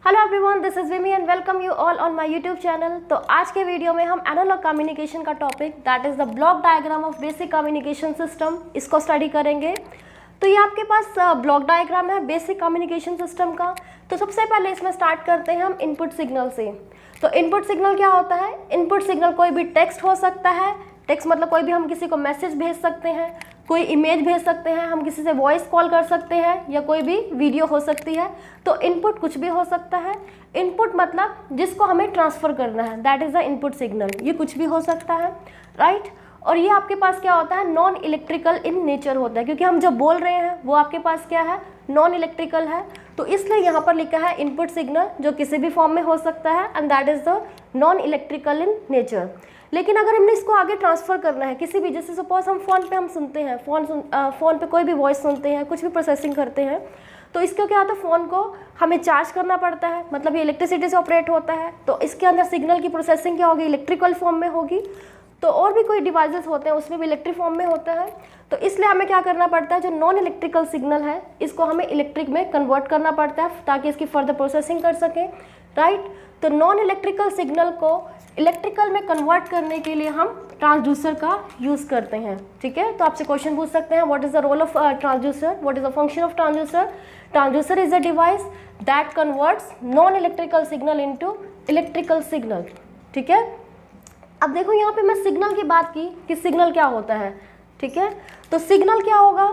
Hello everyone, this is Vimi and welcome you all on my YouTube channel. तो आज के video में हम एनालॉग कम्युनिकेशन का topic that is the block diagram of basic communication system इसको study करेंगे। तो ये आपके पास ब्लॉक डायग्राम है बेसिक कम्युनिकेशन सिस्टम का। तो सबसे पहले इसमें स्टार्ट करते हैं हम इनपुट सिग्नल से। तो इनपुट सिग्नल क्या होता है? इनपुट सिग्नल कोई भी टेक्स्ट हो सकता है। टेक्स्ट मतलब कोई भी हम किसी को मैसेज भेज सकते हैं, कोई इमेज भेज सकते हैं, हम किसी से वॉइस कॉल कर सकते हैं, या कोई भी वीडियो हो सकती है। तो इनपुट कुछ भी हो सकता है। इनपुट मतलब जिसको हमें ट्रांसफ़र करना है, that is the input signal. ये कुछ भी हो सकता है, राइट। और ये आपके पास क्या होता है? नॉन इलेक्ट्रिकल इन नेचर होता है, क्योंकि हम जो बोल रहे हैं वो आपके पास क्या है? नॉन इलेक्ट्रिकल है। तो इसलिए यहाँ पर लिखा है इनपुट सिग्नल, जो किसी भी फॉर्म में हो सकता है, and that is the non electrical in nature. लेकिन अगर हमने इसको आगे ट्रांसफ़र करना है किसी भी, जैसे सपोज हम फ़ोन पे हम सुनते हैं, फ़ोन पे कोई भी वॉइस सुनते हैं, कुछ भी प्रोसेसिंग करते हैं, तो इसका क्या होता है? फ़ोन को हमें चार्ज करना पड़ता है, मतलब ये इलेक्ट्रिसिटी से ऑपरेट होता है। तो इसके अंदर सिग्नल की प्रोसेसिंग क्या होगी? इलेक्ट्रिकल फॉर्म में होगी। तो और भी कोई डिवाइसेस होते हैं उसमें भी इलेक्ट्रिक फॉर्म में होता है। तो इसलिए हमें क्या करना पड़ता है? जो नॉन इलेक्ट्रिकल सिग्नल है इसको हमें इलेक्ट्रिक में कन्वर्ट करना पड़ता है ताकि इसकी फर्दर प्रोसेसिंग कर सकें, राइट। तो नॉन इलेक्ट्रिकल सिग्नल को इलेक्ट्रिकल में कन्वर्ट करने के लिए हम ट्रांसड्यूसर का यूज़ करते हैं, ठीक है। तो आपसे क्वेश्चन पूछ सकते हैं, what is the role of transducer, what is the function of transducer? Transducer is a device that converts non electrical signal into electrical signal, ठीक है। अब देखो यहाँ पे मैं सिग्नल की बात की कि सिग्नल क्या होता है, ठीक है। तो सिग्नल क्या होगा?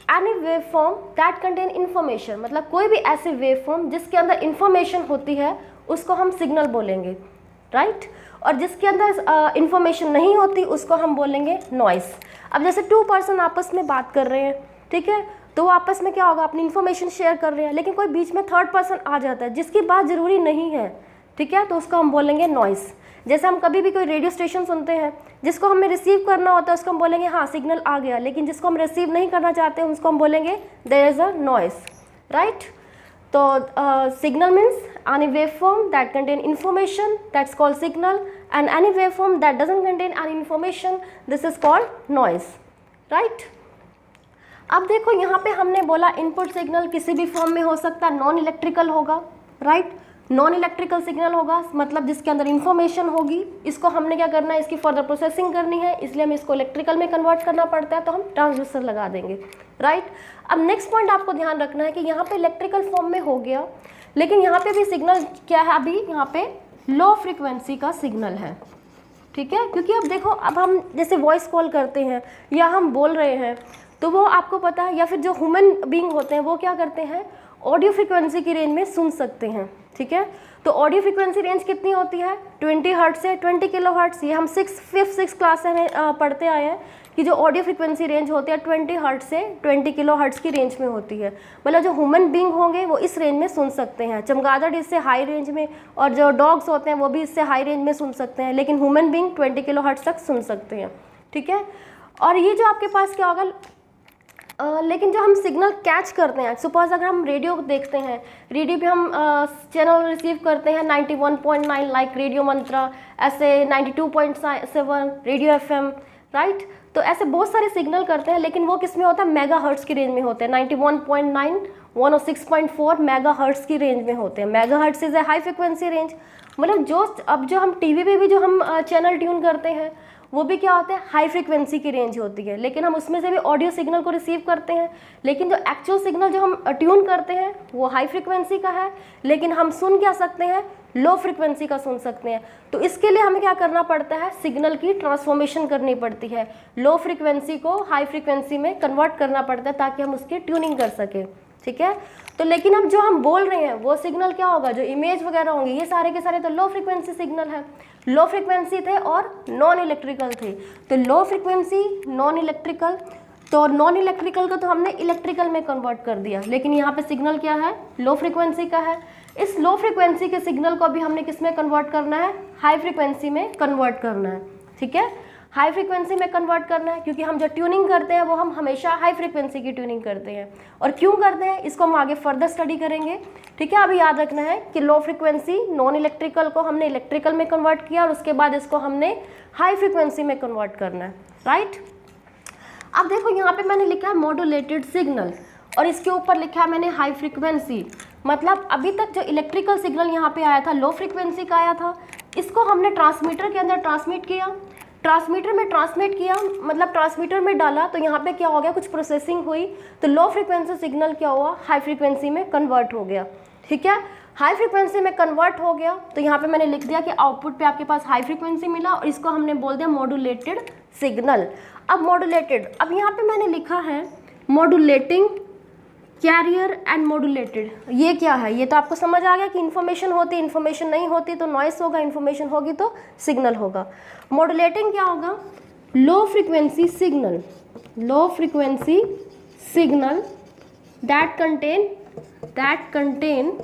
Any wave form that contain information, मतलब कोई भी ऐसी वेव फॉर्म जिसके अंदर इंफॉर्मेशन होती है उसको हम सिग्नल बोलेंगे, राइट। और जिसके अंदर इंफॉर्मेशन नहीं होती उसको हम बोलेंगे नॉइस। अब जैसे टू पर्सन आपस में बात कर रहे हैं, ठीक है, तो वो आपस में क्या होगा? अपनी इन्फॉर्मेशन शेयर कर रहे हैं, लेकिन कोई बीच में थर्ड पर्सन आ जाता है जिसकी बात ज़रूरी नहीं है, ठीक है, तो उसको हम बोलेंगे नॉइस। जैसे हम कभी भी कोई रेडियो स्टेशन सुनते हैं, जिसको हमें रिसीव करना होता है उसको हम बोलेंगे हाँ सिग्नल आ गया, लेकिन जिसको हम रिसीव नहीं करना चाहते हैं उसको हम बोलेंगे there is a noise, right. तो signal means any waveform that contain information, that's called signal, and any waveform that doesn't contain any information, this is called noise, right। अब देखो यहाँ पे हमने बोला इनपुट सिग्नल किसी भी फॉर्म में हो सकता है, नॉन इलेक्ट्रिकल होगा, राइट। नॉन इलेक्ट्रिकल सिग्नल होगा मतलब जिसके अंदर इंफॉर्मेशन होगी। इसको हमने क्या करना है? इसकी फर्दर प्रोसेसिंग करनी है, इसलिए हमें इसको इलेक्ट्रिकल में कन्वर्ट करना पड़ता है, तो हम ट्रांसड्यूसर लगा देंगे, राइट। अब नेक्स्ट पॉइंट आपको ध्यान रखना है कि यहाँ पे इलेक्ट्रिकल फॉर्म में हो गया, लेकिन यहाँ पे भी सिग्नल क्या है? अभी यहाँ पे लो फ्रिक्वेंसी का सिग्नल है, ठीक है। क्योंकि अब देखो, अब हम जैसे वॉइस कॉल करते हैं या हम बोल रहे हैं, तो वो आपको पता है, या फिर जो ह्यूमन बीइंग होते हैं वो क्या करते हैं? ऑडियो फ्रिक्वेंसी की रेंज में सुन सकते हैं, ठीक है। तो ऑडियो फ्रिक्वेंसी रेंज कितनी होती है? 20 हर्ट्ज से 20 किलो हर्ट्ज। ये हम 5th क्लास में पढ़ते आए हैं कि जो ऑडियो फ्रिक्वेंसी रेंज होती है 20 हर्ट्ज से 20 किलो हर्ट्ज की रेंज में होती है। मतलब जो ह्यूमन बीइंग होंगे वो इस रेंज में सुन सकते हैं। चमगादड़ इससे हाई रेंज में, और जो डॉग्स होते हैं वो भी इससे हाई रेंज में सुन सकते हैं, लेकिन ह्यूमन बीइंग 20 किलो हर्ट्ज तक सुन सकते हैं, ठीक है। और ये जो आपके पास क्या होगा, लेकिन जो हम सिग्नल कैच करते हैं, सपोज अगर हम रेडियो देखते हैं, रेडियो पे हम चैनल रिसीव करते हैं 91.9 लाइक रेडियो मंत्रा, ऐसे 92.7 रेडियो FM, राइट। तो ऐसे बहुत सारे सिग्नल करते हैं, लेकिन वो किस में होता है? मेगा हर्ट्ज की रेंज में होते हैं। 91.9 106.4 मेगा हर्ट्ज की रेंज में होते हैं। Mega hertz is a high frequency range. मतलब जो हम टीवी पे भी जो हम चैनल ट्यून करते हैं वो भी क्या होता है? हाई फ्रिक्वेंसी की रेंज होती है, लेकिन हम उसमें से भी ऑडियो सिग्नल को रिसीव करते हैं, लेकिन जो एक्चुअल सिग्नल जो हम ट्यून करते हैं वो हाई फ्रिक्वेंसी का है, लेकिन हम सुन क्या सकते हैं? लो फ्रिक्वेंसी का सुन सकते हैं। तो इसके लिए हमें क्या करना पड़ता है? सिग्नल की ट्रांसफॉर्मेशन करनी पड़ती है, लो फ्रिक्वेंसी को हाई फ्रिक्वेंसी में कन्वर्ट करना पड़ता है ताकि हम उसकी ट्यूनिंग कर सकें, ठीक है। तो लेकिन अब जो हम बोल रहे हैं वो सिग्नल क्या होगा? जो इमेज वगैरह होंगे ये सारे के सारे तो लो फ्रिक्वेंसी सिग्नल है, लो फ्रिक्वेंसी थे और नॉन इलेक्ट्रिकल थे। तो लो फ्रिक्वेंसी नॉन इलेक्ट्रिकल, तो नॉन इलेक्ट्रिकल को तो हमने इलेक्ट्रिकल में कन्वर्ट कर दिया, लेकिन यहाँ पे सिग्नल क्या है? लो फ्रिक्वेंसी का है। इस लो फ्रिक्वेंसी के सिग्नल को अभी हमने किस में कन्वर्ट करना है? हाई फ्रिक्वेंसी में कन्वर्ट करना है, ठीक है। हाई फ्रिक्वेंसी में कन्वर्ट करना है, क्योंकि हम जो ट्यूनिंग करते हैं वो हम हमेशा हाई फ्रिक्वेंसी की ट्यूनिंग करते हैं। और क्यों करते हैं इसको हम आगे फर्दर स्टडी करेंगे, ठीक है। अभी याद रखना है कि लो फ्रिक्वेंसी नॉन इलेक्ट्रिकल को हमने इलेक्ट्रिकल में कन्वर्ट किया और उसके बाद इसको हमने हाई फ्रिक्वेंसी में कन्वर्ट करना है, राइट। अब देखो यहाँ पे मैंने लिखा है मॉड्यूलेटेड सिग्नल, और इसके ऊपर लिखा है मैंने हाई फ्रिक्वेंसी। मतलब अभी तक जो इलेक्ट्रिकल सिग्नल यहाँ पे आया था लो फ्रिक्वेंसी का आया था, इसको हमने ट्रांसमीटर के अंदर ट्रांसमिट किया, ट्रांसमीटर में ट्रांसमिट किया मतलब ट्रांसमीटर में डाला, तो यहाँ पे क्या हो गया, कुछ प्रोसेसिंग हुई, तो लो फ्रिक्वेंसी सिग्नल क्या हुआ, हाई फ्रिक्वेंसी में कन्वर्ट हो गया। ठीक है, हाई फ्रिक्वेंसी में कन्वर्ट हो गया, तो यहाँ पे मैंने लिख दिया कि आउटपुट पे आपके पास हाई फ्रिक्वेंसी मिला और इसको हमने बोल दिया मॉड्यूलेटेड सिग्नल। अब मॉड्यूलेटेड, अब यहाँ पे मैंने लिखा है मॉड्यूलेटिंग कैरियर एंड मॉड्यूलेटेड, ये क्या है, ये तो आपको समझ आ गया कि इन्फॉर्मेशन होती, इन्फॉर्मेशन नहीं होती तो नॉइस होगा, इन्फॉर्मेशन होगी तो सिग्नल होगा। मॉड्यूलेटिंग क्या होगा, low frequency signal, low frequency signal that contain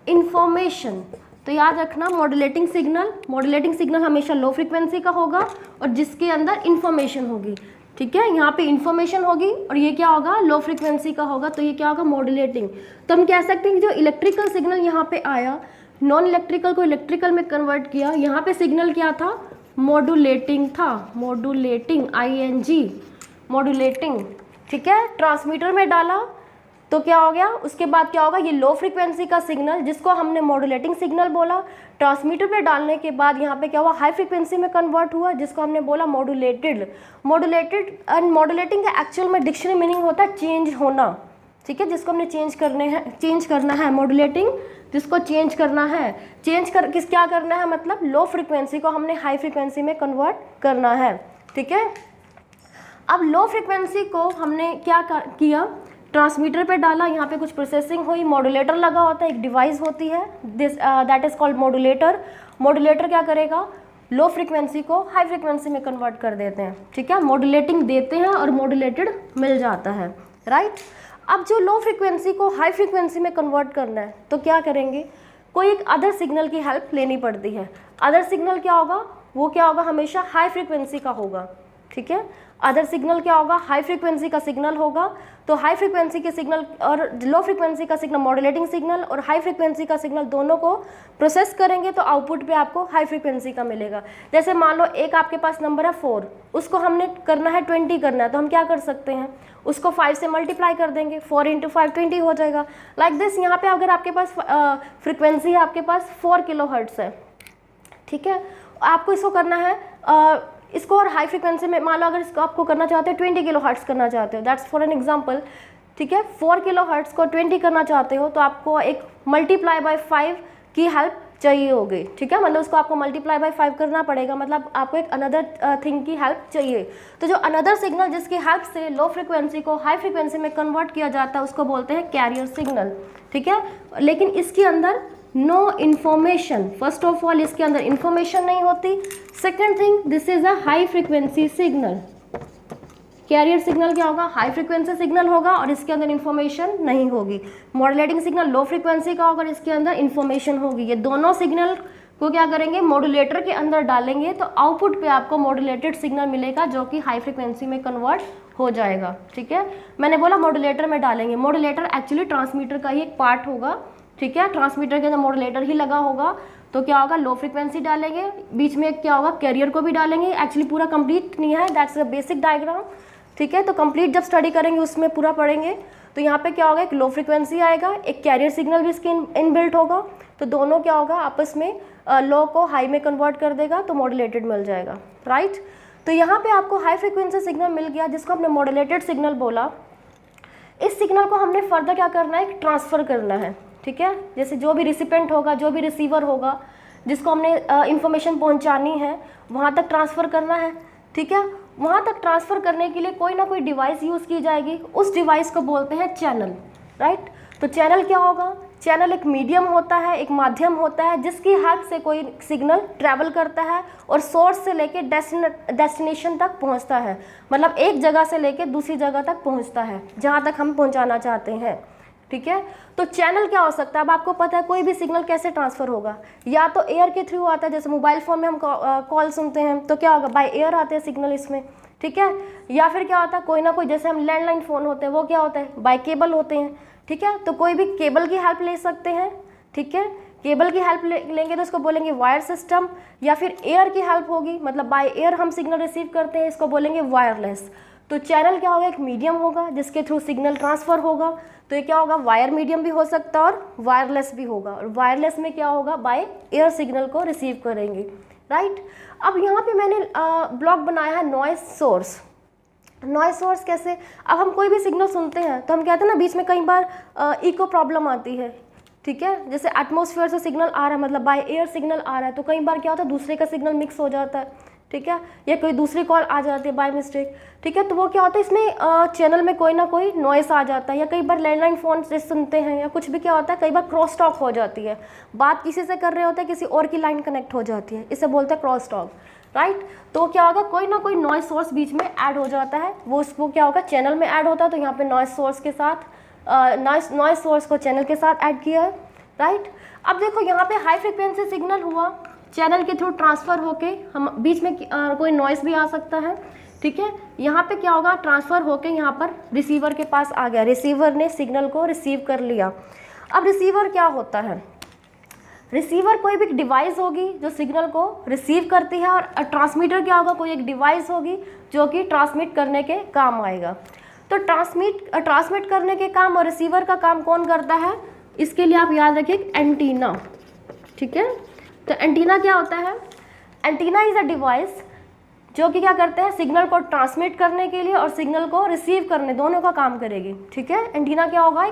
information. तो याद रखना मॉड्यूलेटिंग सिग्नल हमेशा लो फ्रिक्वेंसी का होगा और जिसके अंदर इंफॉर्मेशन होगी। ठीक है, यहाँ पे इंफॉर्मेशन होगी और ये क्या होगा, लो फ्रिक्वेंसी का होगा, तो ये क्या होगा, मॉड्यूलेटिंग। तो हम कह सकते हैं कि जो इलेक्ट्रिकल सिग्नल यहाँ पे आया, नॉन इलेक्ट्रिकल को इलेक्ट्रिकल में कन्वर्ट किया, यहाँ पे सिग्नल क्या था, मॉड्यूलेटिंग था, मॉड्यूलेटिंग ING, मॉड्यूलेटिंग। ठीक है, ट्रांसमीटर में डाला तो क्या हो गया, उसके बाद क्या होगा, ये लो फ्रिक्वेंसी का सिग्नल जिसको हमने मॉड्यूलेटिंग सिग्नल बोला, ट्रांसमीटर पे डालने के बाद यहाँ पे क्या हुआ, हाई फ्रिक्वेंसी में कन्वर्ट हुआ जिसको हमने बोला मॉड्यूलेटेड। एंड मॉड्यूलेटिंग का एक्चुअल में डिक्शनरी मीनिंग होता है चेंज होना। ठीक है, जिसको हमने चेंज करना है मॉड्यूलेटिंग, जिसको चेंज करना है, क्या करना है, मतलब लो फ्रिक्वेंसी को हमने हाई फ्रिक्वेंसी में कन्वर्ट करना है। ठीक है, अब लो फ्रिक्वेंसी को हमने क्या किया, ट्रांसमीटर पे डाला, यहाँ पे कुछ प्रोसेसिंग हुई, मॉड्यूलेटर लगा होता है, एक डिवाइस होती है that is called modulator. Modulator क्या करेगा, लो फ्रिक्वेंसी को हाई फ्रिक्वेंसी में कन्वर्ट कर देते हैं। ठीक है, मॉड्यूलेटिंग देते हैं और मॉड्यूलेटेड मिल जाता है, राइट। अब जो लो फ्रिक्वेंसी को हाई फ्रिक्वेंसी में कन्वर्ट करना है तो क्या करेंगे, कोई एक अदर सिग्नल की हेल्प लेनी पड़ती है। अदर सिग्नल क्या होगा, वो क्या होगा, हमेशा हाई फ्रिक्वेंसी का होगा। ठीक है, अदर सिग्नल क्या होगा, हाई फ्रिक्वेंसी का सिग्नल होगा। तो हाई फ्रिक्वेंसी के सिग्नल और लो फ्रिक्वेंसी का सिग्नल, मॉड्यूलेटिंग सिग्नल और हाई फ्रिक्वेंसी का सिग्नल दोनों को प्रोसेस करेंगे तो आउटपुट पे आपको हाई फ्रिक्वेंसी का मिलेगा। जैसे मान लो एक आपके पास नंबर है 4, उसको हमने करना है 20 करना है, तो हम क्या कर सकते हैं, उसको 5 से मल्टीप्लाई कर देंगे, 4 × 5 20 हो जाएगा। लाइक दिस, यहाँ पे अगर आपके पास फ्रिक्वेंसी है आपके पास 4 kHz है। ठीक है, आपको इसको करना है इसको और हाई फ्रिक्वेंसी में, मान लो अगर इसको आपको करना चाहते हो 20 kHz करना चाहते हो, दैट्स फॉर एन एग्जांपल। ठीक है, 4 kHz को 20 करना चाहते हो तो आपको एक मल्टीप्लाई बाय 5 की हेल्प चाहिए होगी। ठीक है, मतलब उसको आपको मल्टीप्लाई बाय 5 करना पड़ेगा, मतलब आपको एक अनदर थिंग की हेल्प चाहिए। तो जो अनदर सिग्नल जिसकी हेल्प से लो फ्रिक्वेंसी को हाई फ्रिक्वेंसी में कन्वर्ट किया जाता है उसको बोलते हैं कैरियर सिग्नल। ठीक है, लेकिन इसके अंदर no information, first of all इसके अंदर इन्फॉर्मेशन नहीं होती। Second thing, this is a high frequency signal. Carrier signal क्या होगा, हाई फ्रिक्वेंसी सिग्नल होगा और इसके अंदर इन्फॉर्मेशन नहीं होगी। मॉड्यूलेटिंग सिग्नल लो फ्रिक्वेंसी का होगा और इसके अंदर इन्फॉर्मेशन होगी। ये दोनों सिग्नल को क्या करेंगे, मॉड्यूलेटर के अंदर डालेंगे तो आउटपुट पे आपको मॉड्यूलेटेड सिग्नल मिलेगा जो कि हाई फ्रिक्वेंसी में कन्वर्ट हो जाएगा। ठीक है, मैंने बोला मॉड्यूलेटर में डालेंगे, मॉड्यूलेटर एक्चुअली ट्रांसमीटर का ही एक पार्ट होगा। ठीक है, ट्रांसमीटर के अंदर मॉड्यूलेटर ही लगा होगा, तो क्या होगा, लो फ्रिक्वेंसी डालेंगे, बीच में क्या होगा, कैरियर को भी डालेंगे। एक्चुअली पूरा कंप्लीट नहीं है, दैट्स अ बेसिक डायग्राम। ठीक है, तो कंप्लीट जब स्टडी करेंगे उसमें पूरा पढ़ेंगे। तो यहाँ पे क्या होगा, एक लो फ्रिक्वेंसी आएगा, एक कैरियर सिग्नल भी इसके इनबिल्ट होगा, तो दोनों क्या होगा, आपस में लो को हाई में कन्वर्ट कर देगा तो मॉड्यूलेटेड मिल जाएगा, राइट। तो यहाँ पे आपको हाई फ्रिक्वेंसी सिग्नल मिल गया जिसको हमने मॉड्यूलेटेड सिग्नल बोला। इस सिग्नल को हमने फर्दर क्या करना है, ट्रांसफ़र करना है। ठीक है, जैसे जो भी रिसिपेंट होगा, जो भी रिसीवर होगा, जिसको हमने इंफॉर्मेशन पहुंचानी है वहाँ तक ट्रांसफ़र करना है। ठीक है, वहाँ तक ट्रांसफ़र करने के लिए कोई ना कोई डिवाइस यूज़ की जाएगी, उस डिवाइस को बोलते हैं चैनल, राइट। तो चैनल क्या होगा, चैनल एक मीडियम होता है, एक माध्यम होता है जिसकी हेल्प से कोई सिग्नल ट्रैवल करता है और सोर्स से लेके डेस्टिनेशन तक पहुँचता है, मतलब एक जगह से लेके दूसरी जगह तक पहुँचता है जहाँ तक हम पहुँचाना चाहते हैं। ठीक है, तो चैनल क्या हो सकता है, अब आपको पता है कोई भी सिग्नल कैसे ट्रांसफ़र होगा, या तो एयर के थ्रू आता है, जैसे मोबाइल फ़ोन में हम कॉल सुनते हैं तो क्या होगा, बाय एयर आते हैं सिग्नल इसमें। ठीक है, या फिर क्या होता है, कोई ना कोई, जैसे हम लैंडलाइन फ़ोन होते हैं वो क्या होता है, बाय केबल होते हैं। ठीक है, तो कोई भी केबल की हेल्प ले सकते हैं। ठीक है, केबल की हेल्प लेंगे तो इसको बोलेंगे वायर सिस्टम, या फिर एयर की हेल्प होगी, मतलब बाय एयर हम सिग्नल रिसीव करते हैं, इसको बोलेंगे वायरलेस। तो चैनल क्या होगा, एक मीडियम होगा जिसके थ्रू सिग्नल ट्रांसफ़र होगा। तो ये क्या होगा, वायर मीडियम भी हो सकता है और वायरलेस भी होगा। और वायरलेस में क्या होगा, बाय एयर सिग्नल को रिसीव करेंगे, राइट। अब यहाँ पे मैंने ब्लॉक बनाया है नॉइस सोर्स। नॉइस सोर्स कैसे, अब हम कोई भी सिग्नल सुनते हैं तो हम कहते हैं ना बीच में कई बार इको प्रॉब्लम आती है, ठीक है। जैसे एटमॉस्फेयर से सिग्नल आ रहा है, मतलब बाय एयर सिग्नल आ रहा है, तो कई बार क्या होता है दूसरे का सिग्नल मिक्स हो जाता है, ठीक है, या कोई दूसरी कॉल आ जाती है बाय मिस्टेक, ठीक है। तो वो क्या होता है, इसमें चैनल में कोई ना कोई नॉइस आ जाता है। या कई बार लैंडलाइन फ़ोन से सुनते हैं या कुछ भी क्या होता है, कई बार क्रॉस टॉक हो जाती है, बात किसी से कर रहे होते हैं, किसी और की लाइन कनेक्ट हो जाती है, इसे बोलते हैं क्रॉस टॉक, राइट। तो क्या होगा, कोई ना कोई नॉइस सोर्स बीच में ऐड हो जाता है, वो क्या होगा, चैनल में ऐड होता है। तो यहाँ पे नॉइस सोर्स के साथ नॉइस सोर्स को चैनल के साथ ऐड किया है, राइट। अब देखो यहाँ पे हाई फ्रिक्वेंसी सिग्नल हुआ, चैनल के थ्रू ट्रांसफ़र होके हम बीच में कोई नॉइस भी आ सकता है, ठीक है। यहाँ पे क्या होगा, ट्रांसफ़र होके यहाँ पर रिसीवर के पास आ गया, रिसीवर ने सिग्नल को रिसीव कर लिया। अब रिसीवर क्या होता है, रिसीवर कोई भी डिवाइस होगी जो सिग्नल को रिसीव करती है, और ट्रांसमीटर क्या होगा, कोई एक डिवाइस होगी जो कि ट्रांसमिट करने के काम आएगा। तो ट्रांसमिट करने के काम और रिसीवर का काम कौन करता है, इसके लिए आप याद रखिए एंटीना, ठीक है। तो एंटीना क्या होता है, एंटीना इज़ अ डिवाइस जो कि क्या करते हैं, सिग्नल को ट्रांसमिट करने के लिए और सिग्नल को रिसीव करने, दोनों का काम करेगी, ठीक है। एंटीना क्या होगा,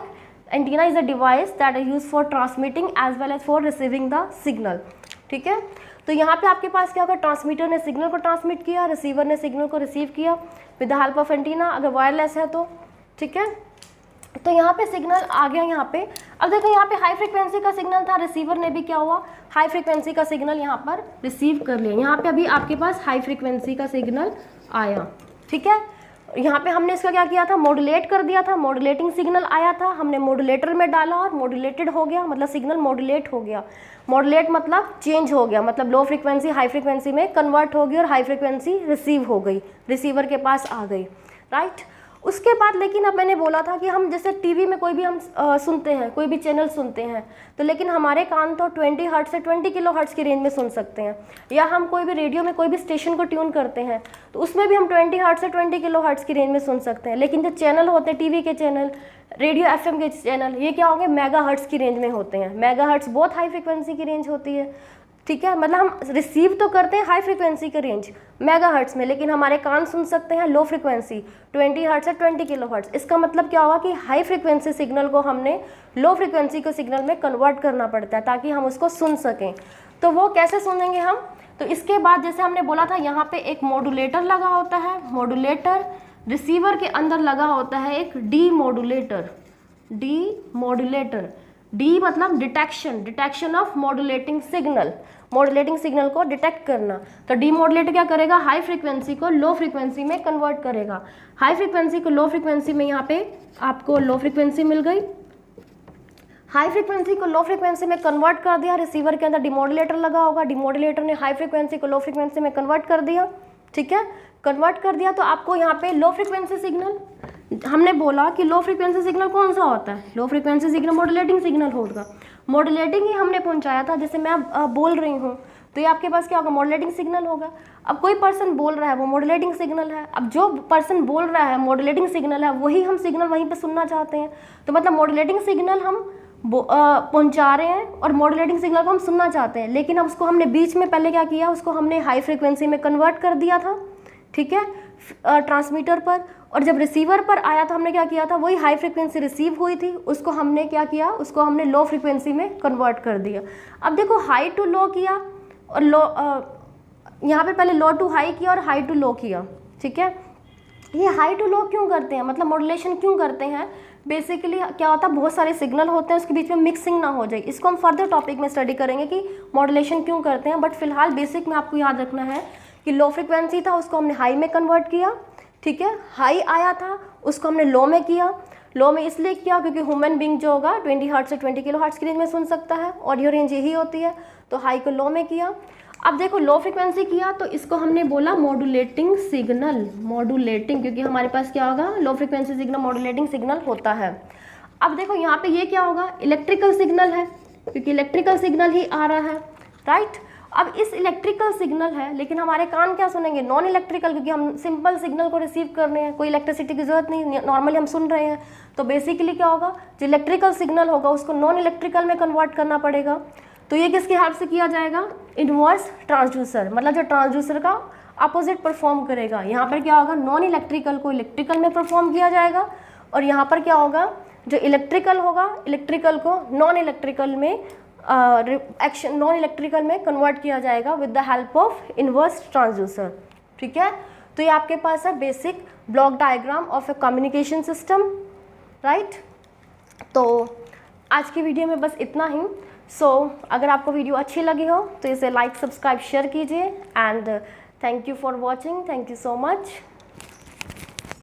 antenna is a device that is use for transmitting as well as for receiving the signal, ठीक है। तो यहाँ पे आपके पास क्या होगा, ट्रांसमीटर ने सिग्नल को ट्रांसमिट किया, रिसीवर ने सिग्नल को रिसीव किया with the help of antenna, अगर वायरलेस है तो, ठीक है। तो यहाँ पे सिग्नल आ गया यहाँ पे। अब देखो यहाँ पे हाई फ्रिक्वेंसी का सिग्नल था, रिसीवर ने भी क्या हुआ, हाई फ्रिक्वेंसी का सिग्नल यहाँ पर रिसीव कर लिया। यहाँ पे अभी आपके पास हाई फ्रिक्वेंसी का सिग्नल आया, ठीक है। यहाँ पे हमने इसका क्या किया था, मॉड्यूलेट कर दिया था, मॉड्यूलेटिंग सिग्नल आया था, हमने मॉड्यूलेटर में डाला और मॉड्यूलेटेड हो गया, मतलब सिग्नल मॉड्यूलेट हो गया। मॉड्यूलेट मतलब चेंज हो गया, मतलब लो फ्रिक्वेंसी हाई फ्रिक्वेंसी में कन्वर्ट हो गई और हाई फ्रिक्वेंसी रिसीव हो गई, रिसीवर के पास आ गई, राइट। उसके बाद लेकिन अब मैंने बोला था कि हम जैसे टीवी में कोई भी हम सुनते हैं, कोई भी चैनल सुनते हैं, तो लेकिन हमारे कान तो 20 हर्ट्ज से 20 किलो हर्ट्ज की रेंज में सुन सकते हैं। या हम कोई भी रेडियो में कोई भी स्टेशन को ट्यून करते हैं तो उसमें भी हम 20 हर्ट्ज से 20 किलो हर्ट्ज की रेंज में सुन सकते हैं। लेकिन जो चैनल होते हैं, टीवी के चैनल, रेडियो FM के चैनल, ये क्या होंगे, मेगा हर्ट्ज की रेंज में होते हैं। मेगा हर्ट्ज बहुत हाई फ्रिक्वेंसी की रेंज होती है, ठीक है। मतलब हम रिसीव तो करते हैं हाई फ्रिक्वेंसी के रेंज मेगा हर्ट्ज में, लेकिन हमारे कान सुन सकते हैं लो फ्रिक्वेंसी 20 हर्ट्ज से 20 किलो हर्ट्ज। इसका मतलब क्या होगा कि हाई फ्रिक्वेंसी सिग्नल को हमने लो फ्रिक्वेंसी के सिग्नल में कन्वर्ट करना पड़ता है ताकि हम उसको सुन सकें। तो वो कैसे सुनेंगे हम, तो इसके बाद जैसे हमने बोला था यहाँ पे एक मॉड्यूलेटर लगा होता है, मॉड्यूलेटर, रिसीवर के अंदर लगा होता है एक डीमॉड्यूलेटर, डीमॉड्यूलेटर, डी मतलब detection, detection of modulating signal, modulating signal को डिटेक्ट करना। तो डीमॉड्यूलेटर क्या करेगा, हाई फ्रिक्वेंसी को लो फ्रिक्वेंसी में कन्वर्ट करेगा। हाई फ्रिक्वेंसी को लो फ्रिक्वेंसी में, यहाँ पे आपको लो फ्रिक्वेंसी मिल गई, हाई फ्रिक्वेंसी को लो फ्रिक्वेंसी में कन्वर्ट कर दिया। रिसीवर के अंदर डीमॉड्यूलेटर लगा होगा, डीमॉड्यूलेटर ने हाई फ्रिक्वेंसी को लो फ्रिक्वेंसी में कन्वर्ट कर दिया, ठीक है। कन्वर्ट कर दिया तो आपको यहाँ पे लो फ्रिक्वेंसी सिग्नल, हमने बोला कि लो फ्रिक्वेंसी सिग्नल कौन सा होता है, low frequency signal modulating signal होगा, मॉड्यूलेटिंग ही हमने पहुंचाया था। जैसे मैं बोल रही हूँ तो ये आपके पास क्या होगा, मॉड्यूलेटिंग सिग्नल होगा। अब कोई पर्सन बोल रहा है, वो मॉड्यूलेटिंग सिग्नल है। अब जो पर्सन बोल रहा है मॉड्यूलेटिंग सिग्नल है, वही हम सिग्नल वहीं पे सुनना चाहते हैं। तो मतलब मॉड्यूलेटिंग सिग्नल हम पहुंचा रहे हैं और मॉड्यूलेटिंग सिग्नल को हम सुनना चाहते हैं, लेकिन अब उसको हमने बीच में पहले क्या किया, उसको हमने हाई फ्रिक्वेंसी में कन्वर्ट कर दिया था, ठीक है, ट्रांसमीटर पर। और जब रिसीवर पर आया तो हमने क्या किया था, वही हाई फ्रिक्वेंसी रिसीव हुई थी, उसको हमने क्या किया, उसको हमने लो फ्रिक्वेंसी में कन्वर्ट कर दिया। अब देखो हाई टू लो किया और लो, यहाँ पे पहले लो टू हाई किया और हाई टू लो किया, ठीक है। ये हाई टू लो क्यों करते हैं, मतलब मॉड्यूलेशन क्यों करते हैं, बेसिकली क्या होता है, बहुत सारे सिग्नल होते हैं, उसके बीच में मिक्सिंग ना हो जाए। इसको हम फर्दर टॉपिक में स्टडी करेंगे कि मॉड्यूलेशन क्यों करते हैं, बट फिलहाल बेसिक में आपको याद रखना है कि लो फ्रिक्वेंसी था, उसको हमने हाई में कन्वर्ट किया, ठीक है। हाई आया था, उसको हमने लो में किया। लो में इसलिए किया क्योंकि ह्यूमन बींग जो होगा 20 हर्ट्ज से 20 किलो हर्ट्ज की रेंज में सुन सकता है, ऑडियो रेंज यही होती है, तो हाई को लो में किया। अब देखो लो फ्रिक्वेंसी किया तो इसको हमने बोला मॉड्यूलेटिंग सिग्नल, मॉड्यूलेटिंग, क्योंकि हमारे पास क्या होगा, low frequency signal modulating signal होता है। अब देखो यहाँ पे ये क्या होगा, इलेक्ट्रिकल सिग्नल है, क्योंकि इलेक्ट्रिकल सिग्नल ही आ रहा है, राइट। अब इस इलेक्ट्रिकल सिग्नल है, लेकिन हमारे कान क्या सुनेंगे, नॉन इलेक्ट्रिकल, क्योंकि हम सिंपल सिग्नल को रिसीव कर रहे हैं, कोई इलेक्ट्रिसिटी की ज़रूरत नहीं, नॉर्मली हम सुन रहे हैं। तो बेसिकली क्या होगा, जो इलेक्ट्रिकल सिग्नल होगा उसको नॉन इलेक्ट्रिकल में कन्वर्ट करना पड़ेगा। तो ये किसकी हेल्प से किया जाएगा, इन्वर्स ट्रांसड्यूसर, मतलब जो ट्रांसड्यूसर का अपोजिट परफॉर्म करेगा। यहाँ पर क्या होगा, नॉन इलेक्ट्रिकल को इलेक्ट्रिकल में परफॉर्म किया जाएगा, और यहाँ पर क्या होगा, जो इलेक्ट्रिकल होगा इलेक्ट्रिकल को नॉन इलेक्ट्रिकल में नॉन इलेक्ट्रिकल में कन्वर्ट किया जाएगा with the help of inverse transducer. ठीक है, तो ये आपके पास है basic block diagram of A communication system, right. तो आज की वीडियो में बस इतना ही। अगर आपको वीडियो अच्छी लगी हो तो इसे लाइक, सब्सक्राइब, शेयर कीजिए, and thank you for watching, thank you so much.